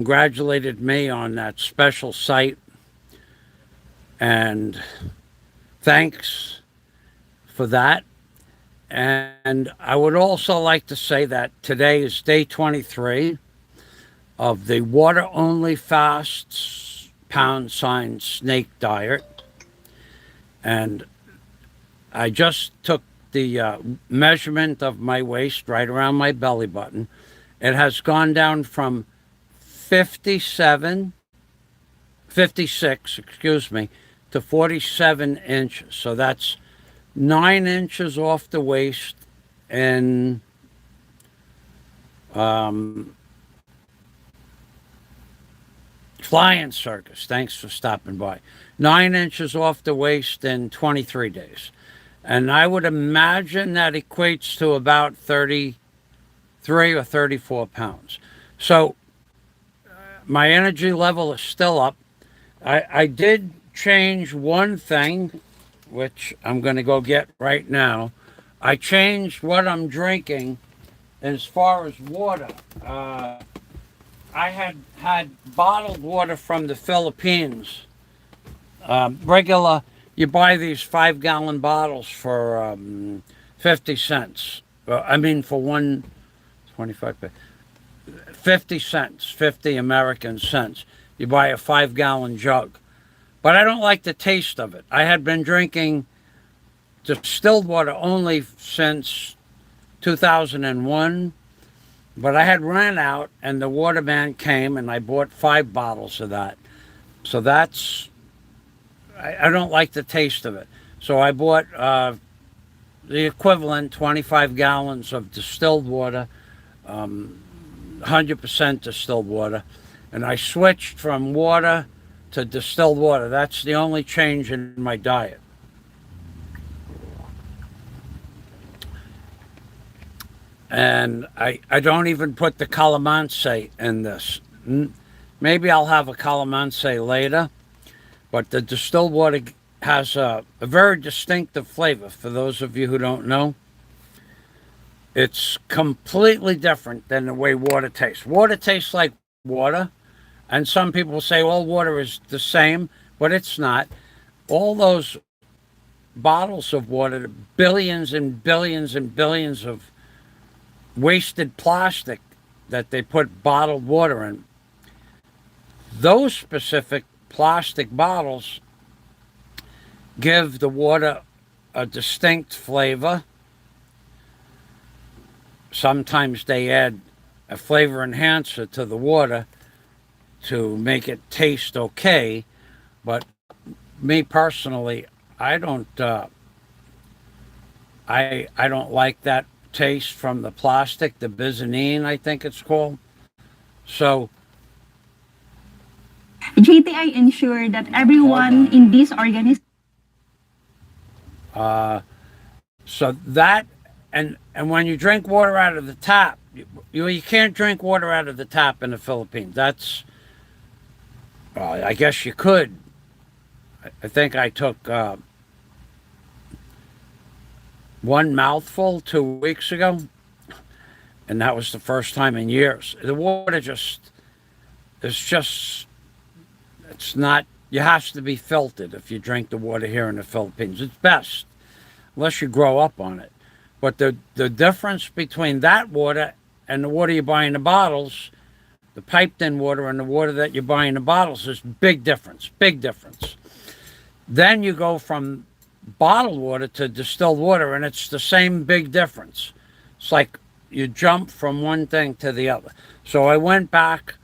congratulated me on that special site, and thanks for that. And I would also like to say that today is day 23 of the water only fasts # snake diet. And I just took the measurement of my waist right around my belly button. It has gone down from 57, 56, excuse me, to 47 inches. So that's 9 inches off the waist in um, flying circus. Thanks for stopping by. 9 inches off the waist in 23 days. And I would imagine that equates to about 33 or 34 pounds. So my energy level is still up. I did change one thing, which I'm going to go get right now. I changed what I'm drinking as far as water. I had bottled water from the Philippines. Regular, you buy these 5-gallon bottles for 50 cents. I mean, for 125, 50 cents, 50 American cents. You buy a 5-gallon jug. But I don't like the taste of it. I had been drinking distilled water only since 2001, but I had ran out, and the waterman came, and I bought 5 bottles of that. So I don't like the taste of it. So I bought the equivalent 25 gallons of distilled water, 100% distilled water, and I switched from water to distilled water. That's the only change in my diet. And I don't even put the calamansi in this. Maybe I'll have a calamansi later, but the distilled water has a very distinctive flavor. For those of you who don't know, it's completely different than the way water tastes. Water tastes like water, and some people say all water is the same, but it's not. All those bottles of water, billions and billions and billions of wasted plastic that they put bottled water in, those specific plastic bottles give the water a distinct flavor. Sometimes they add a flavor enhancer to the water to make it taste okay, but me personally, I don't like that taste from the plastic, the bisanine, I think it's called. So JTI ensured that hold everyone on. in this organization. Uh, so that and when you drink water out of the tap, you can't drink water out of the tap in the Philippines. That's I guess you could. I think I took one mouthful 2 weeks ago, and that was the first time in years. The water just it's not. You have to be filtered if you drink the water here in the Philippines. It's best unless you grow up on it. But the difference between that water and the water you buy in the bottles, the piped in water and the water that you buy in the bottles, is big difference. Big difference. Then you go from bottled water to distilled water, and it's the same big difference. It's like you jump from one thing to the other. So I went back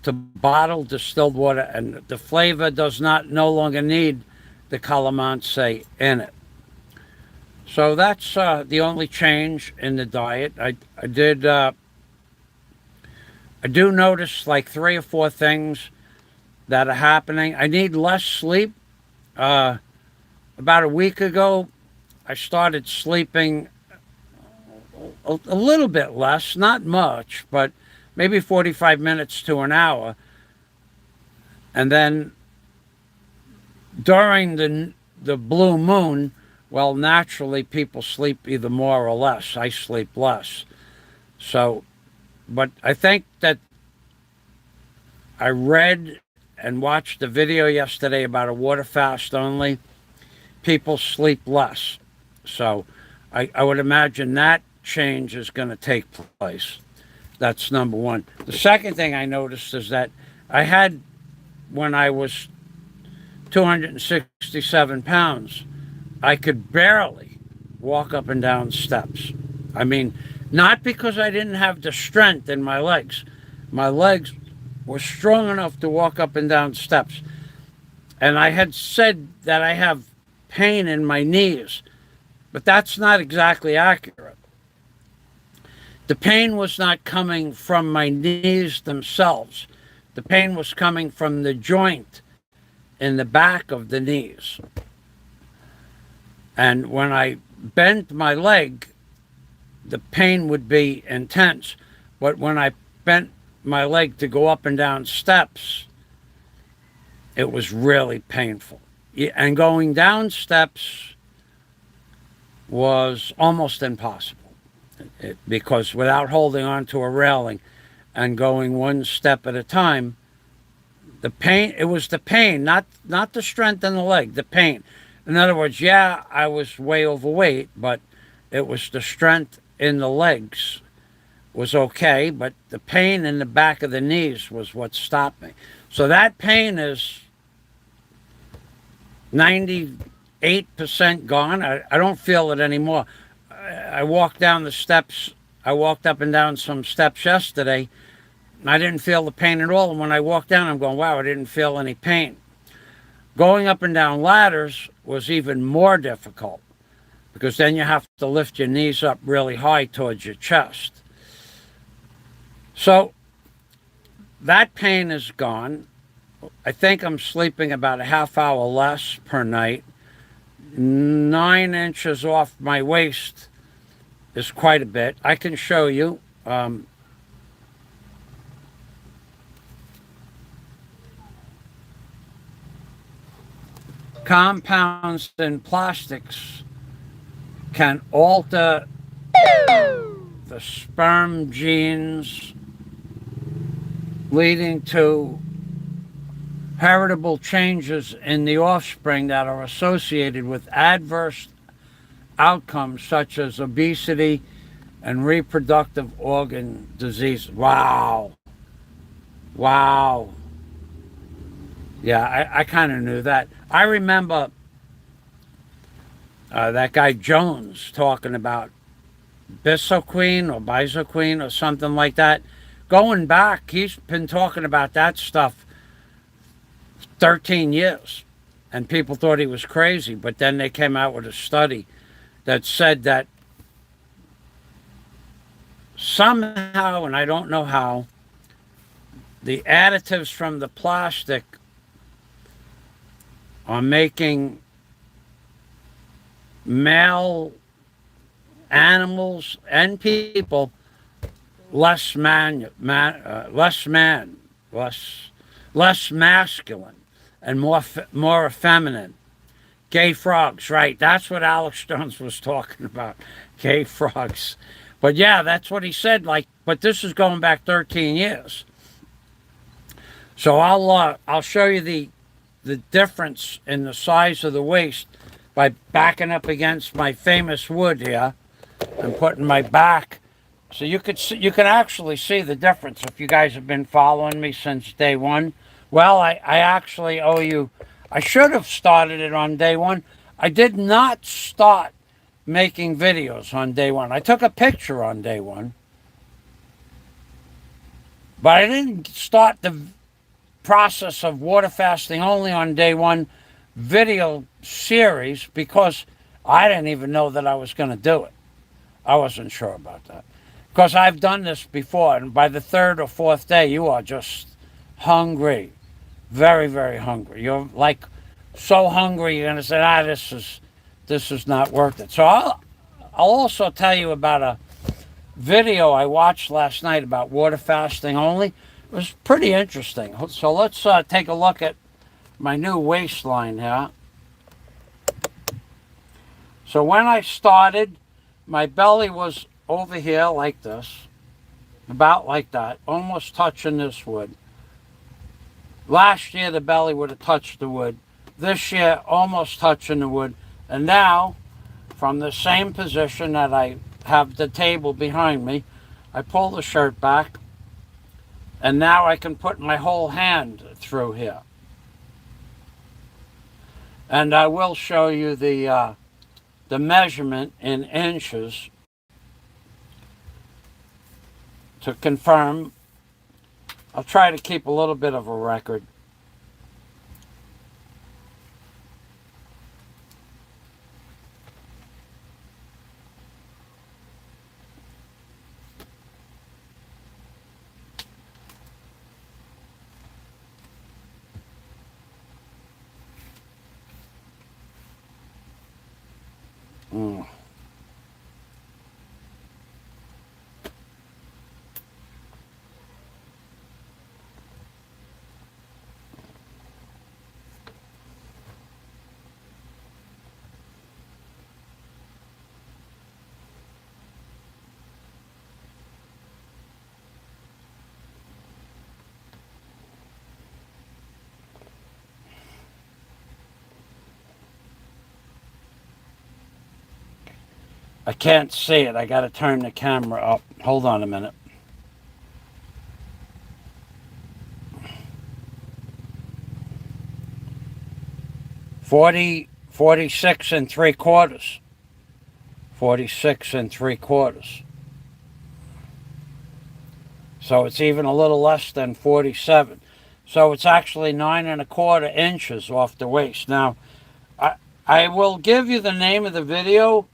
to bottled distilled water, and the flavor does not no longer need the calamansi in it. So that's the only change in the diet. I do notice like 3 or 4 things that are happening. I need less sleep. About a week ago, I started sleeping a little bit less, not much, but maybe 45 minutes to an hour. And then during the blue moon, well, naturally people sleep either more or less. I sleep less. So, but I think that I read and watched a video yesterday about a water fast only. People sleep less. So I would imagine that change is going to take place. That's number one. The second thing I noticed is that I had, when I was 267 pounds, I could barely walk up and down steps. I mean, not because I didn't have the strength in my legs. My legs were strong enough to walk up and down steps. And I had said that I have pain in my knees, but that's not exactly accurate. The pain was not coming from my knees themselves. The pain was coming from the joint in the back of the knees. And when I bent my leg, the pain would be intense. But when I bent my leg to go up and down steps, it was really painful. And going down steps was almost impossible. Because without holding on to a railing and going one step at a time, the pain, it was the pain, not the strength in the leg, the pain. In other words, yeah, I was way overweight, but it was the strength in the legs was okay, but the pain in the back of the knees was what stopped me. So that pain is 98% gone. I don't feel it anymore. I walked down the steps. I walked up and down some steps yesterday. I didn't feel the pain at all. And when I walked down, I'm going, wow, I didn't feel any pain. Going up and down ladders was even more difficult because then you have to lift your knees up really high towards your chest. So that pain is gone. I think I'm sleeping about a half hour less per night. 9 inches off my waist is quite a bit. I can show you. Compounds in plastics can alter the sperm genes, leading to heritable changes in the offspring that are associated with adverse outcomes such as obesity and reproductive organ disease. Wow. Wow. Yeah, I kind of knew that. I remember that guy Jones talking about bisoquine or bisoquine or something like that. Going back, he's been talking about that stuff 13 years. And people thought he was crazy. But then they came out with a study that said that somehow, and I don't know how, the additives from the plastic are making male animals and people less masculine and more effeminate. Gay frogs, right? That's what Alex Jones was talking about. Gay frogs. But yeah, that's what he said. Like, but this is going back 13 years. So I'll show you the difference in the size of the waist by backing up against my famous wood here and putting my back. So you can actually see the difference if you guys have been following me since day one. Well, I actually owe you. I should have started it on day one. I did not start making videos on day one. I took a picture on day one, but I didn't start the process of water fasting only on day one video series because I didn't even know that I was going to do it. I wasn't sure about that because I've done this before, and by the third or fourth day you are just hungry, very, very hungry. You're like so hungry you're going to say, this is not worth it. So I'll also tell you about a video I watched last night about water fasting only. It was pretty interesting. So let's take a look at my new waistline here. So when I started, my belly was over here like this, about like that, almost touching this wood. Last year the belly would have touched the wood. This year almost touching the wood. And now, from the same position that I have the table behind me, I pull the shirt back, and now I can put my whole hand through here. And I will show you the measurement in inches to confirm. I'll try to keep a little bit of a record. Mm. I can't see it. I got to turn the camera up. Hold on a minute. $46 3/4. 46 3/4. So it's even a little less than 47. So it's actually 9 1/4 inches off the waist. Now, I will give you the name of the video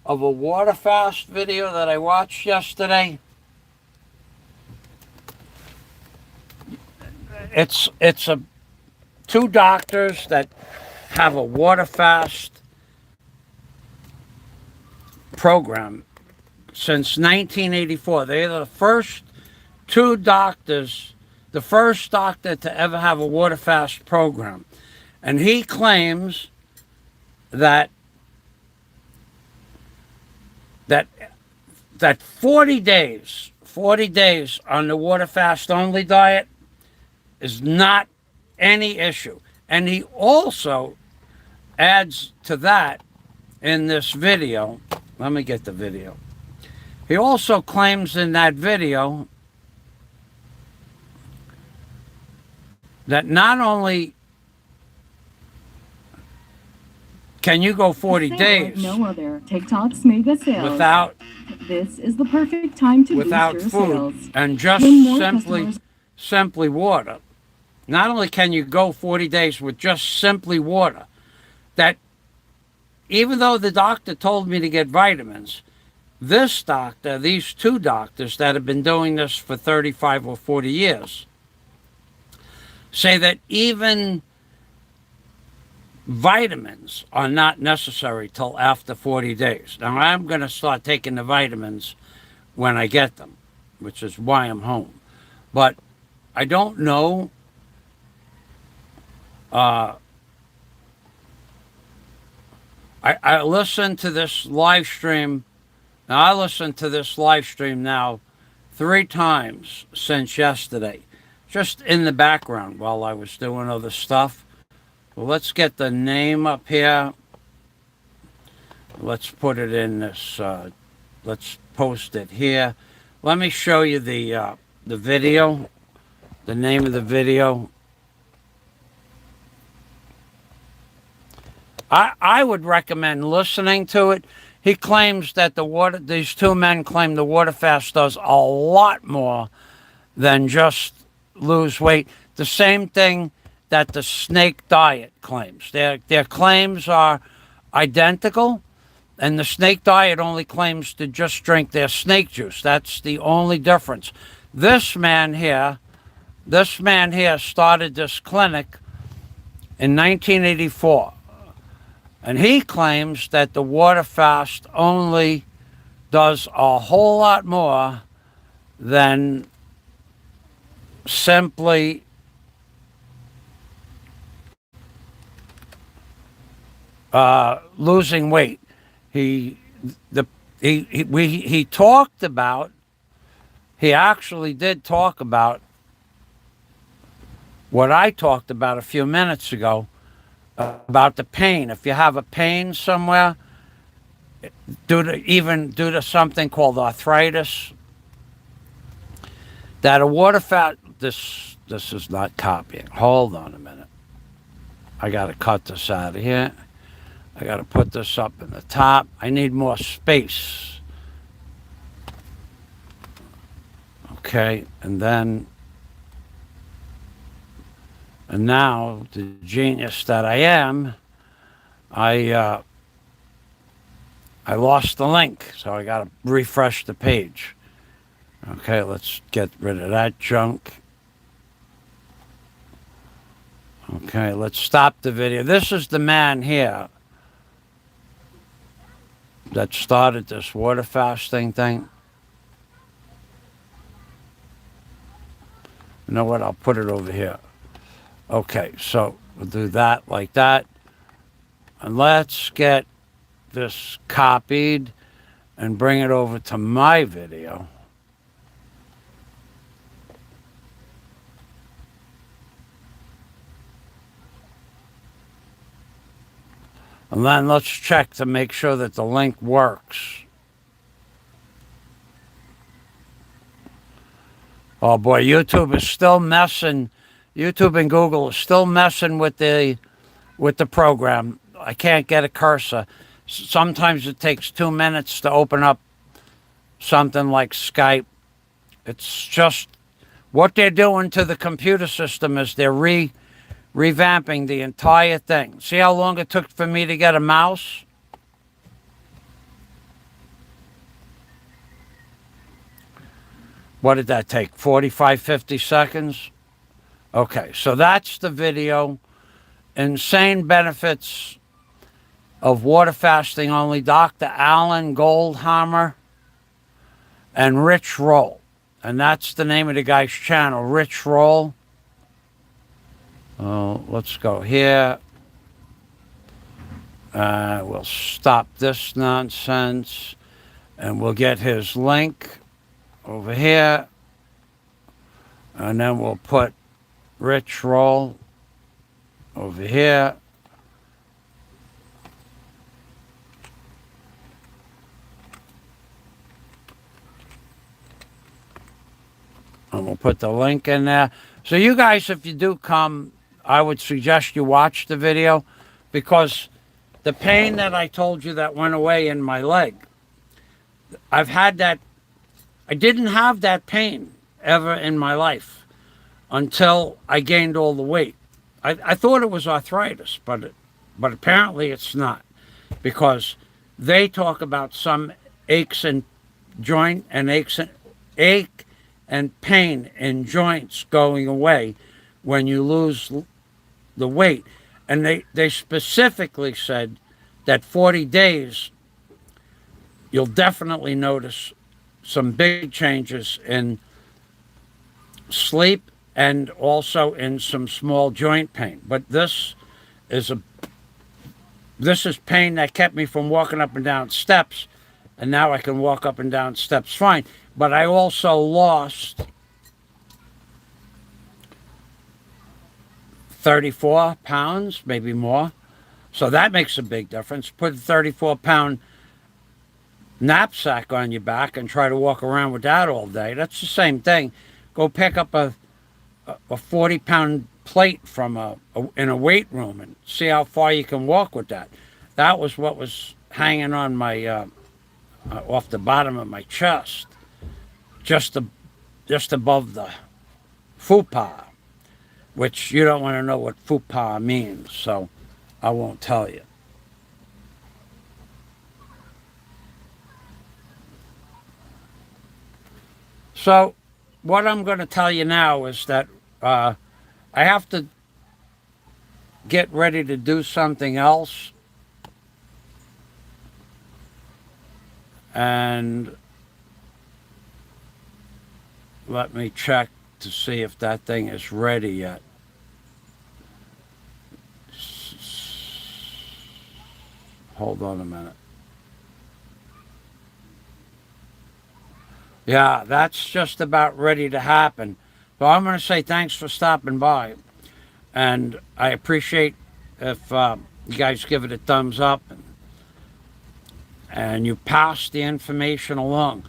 of a water fast video that I watched yesterday. It's two doctors that have a water fast program since 1984. They're the first two doctors, the first doctor to ever have a water fast program. And he claims that 40 days on the water fast only diet is not any issue. And he also adds to that in this video. Let me get the video. He also claims in that video that not only can you go 40 days no other. TikTok's mega sales. without This is the perfect time to without boost food your sales. and just When more simply water. Not only can you go 40 days with just simply water, that even though the doctor told me to get vitamins, this doctor, these two doctors that have been doing this for 35 or 40 years, say that even vitamins are not necessary till after 40 days. Now, I'm going to start taking the vitamins when I get them, which is why I'm home. But I don't know. I listened to this live stream. Now, I listened to this live stream now 3 times since yesterday, just in the background while I was doing other stuff. Well, let's get the name up here. Let's put it in this. Let's post it here. Let me show you the video. The name of the video. I would recommend listening to it. He claims that these two men claim the water fast does a lot more than just lose weight. The same thing that the snake diet claims. Their claims are identical, and the snake diet only claims to just drink their snake juice. That's the only difference. This man here started this clinic in 1984. And he claims that the water fast only does a whole lot more than simply losing weight. He actually did talk about what I talked about a few minutes ago about the pain. If you have a pain somewhere, due to something called arthritis, that a water fast. This is not copying. Hold on a minute. I got to cut this out of here. I got to put this up in the top. I need more space. Okay, and now, the genius that I am, I lost the link, so I got to refresh the page. Okay, let's get rid of that junk. Okay, let's stop the video. This is the man here that started this water fasting thing. You know what? I'll put it over here. Okay, so we'll do that like that. And let's get this copied and bring it over to my video. And then let's check to make sure that the link works. Oh boy, YouTube is still messing. YouTube and Google is still messing with the program. I can't get a cursor. Sometimes it takes 2 minutes to open up something like Skype. It's just what they're doing to the computer system is they're revamping the entire thing. See how long it took for me to get a mouse? What did that take? 45, 50 seconds? Okay, so that's the video. Insane benefits of water fasting only. Dr. Alan Goldhammer and Rich Roll. And that's the name of the guy's channel, Rich Roll. Let's go here. We'll stop this nonsense. And we'll get his link over here. And then we'll put Rich Roll over here. And we'll put the link in there. So you guys, if you do come, I would suggest you watch the video, because the pain that I told you that went away in my leg, I've had that. I didn't have that pain ever in my life until I gained all the weight. I thought it was arthritis, but apparently it's not, because they talk about some aches and joint and ache and pain in joints going away when you lose the weight. And they specifically said that 40 days, you'll definitely notice some big changes in sleep and also in some small joint pain. But this is pain that kept me from walking up and down steps, and now I can walk up and down steps fine. But I also lost 34 pounds, maybe more. So that makes a big difference. Put a 34-pound knapsack on your back and try to walk around with that all day. That's the same thing. Go pick up a 40-pound plate from in a weight room and see how far you can walk with that. That was what was hanging on my off the bottom of my chest, just above the fupa, which you don't want to know what fupa means, so I won't tell you. So what I'm going to tell you now is that I have to get ready to do something else. And let me check to see if that thing is ready yet. Hold on a minute. Yeah, that's just about ready to happen. So I'm going to say thanks for stopping by. And I appreciate if you guys give it a thumbs up and you pass the information along.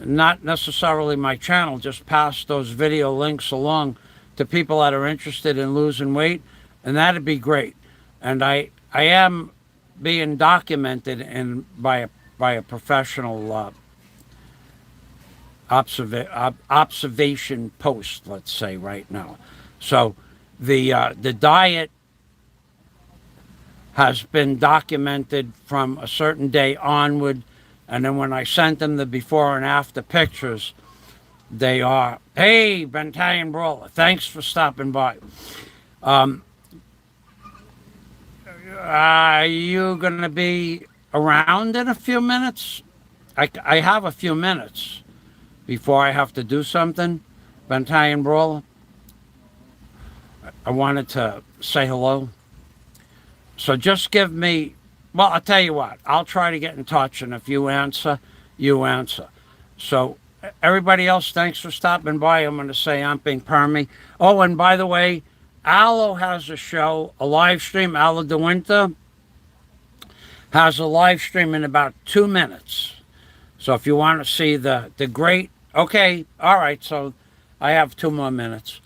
Not necessarily my channel, just pass those video links along to people that are interested in losing weight, and that'd be great. And I am being documented by a professional observation post, let's say, right now. So the diet has been documented from a certain day onward, and then when I sent them the before and after pictures, they are, hey, Bentalian Brawler, thanks for stopping by. Are you going to be around in a few minutes? I have a few minutes before I have to do something, Bentalian Brawler. I wanted to say hello. So just give me, well, I'll tell you what, I'll try to get in touch, and if you answer, you answer. So everybody else, thanks for stopping by. I'm going to say I'm being Permy. Oh, and by the way, Aloe has a show, a live stream. Aloe Duenta has a live stream in about 2 minutes. So if you want to see the great, okay, all right, so I have 2 more minutes.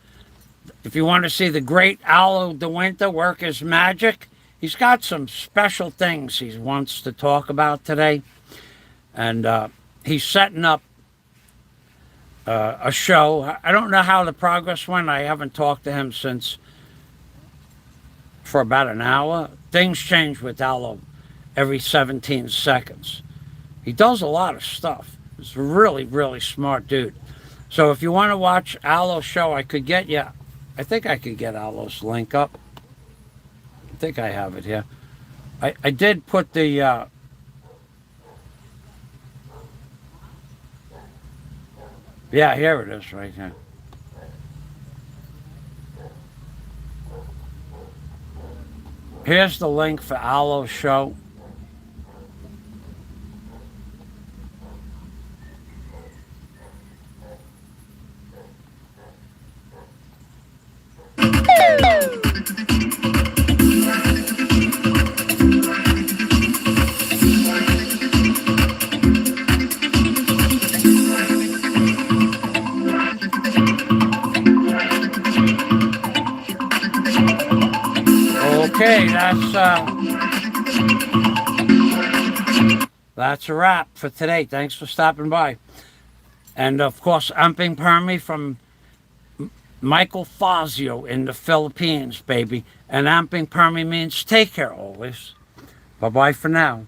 If you want to see the great Aloe Duenta work his magic, he's got some special things he wants to talk about today. And he's setting up a show. I don't know how the progress went. I haven't talked to him for about an hour. Things change with Aloe every 17 seconds. He does a lot of stuff. He's a really, really smart dude. So if you want to watch Aloe's show, I could get you, I think I could get Aloe's link up. I think I have it here. I did put the yeah, here it is right here. Here's the link for Aloe's show. Okay, that's a wrap for today. Thanks for stopping by. And of course, I'm being Permy from Michael Fazio in the Philippines, baby. And Amping Permy means take care always. Bye-bye for now.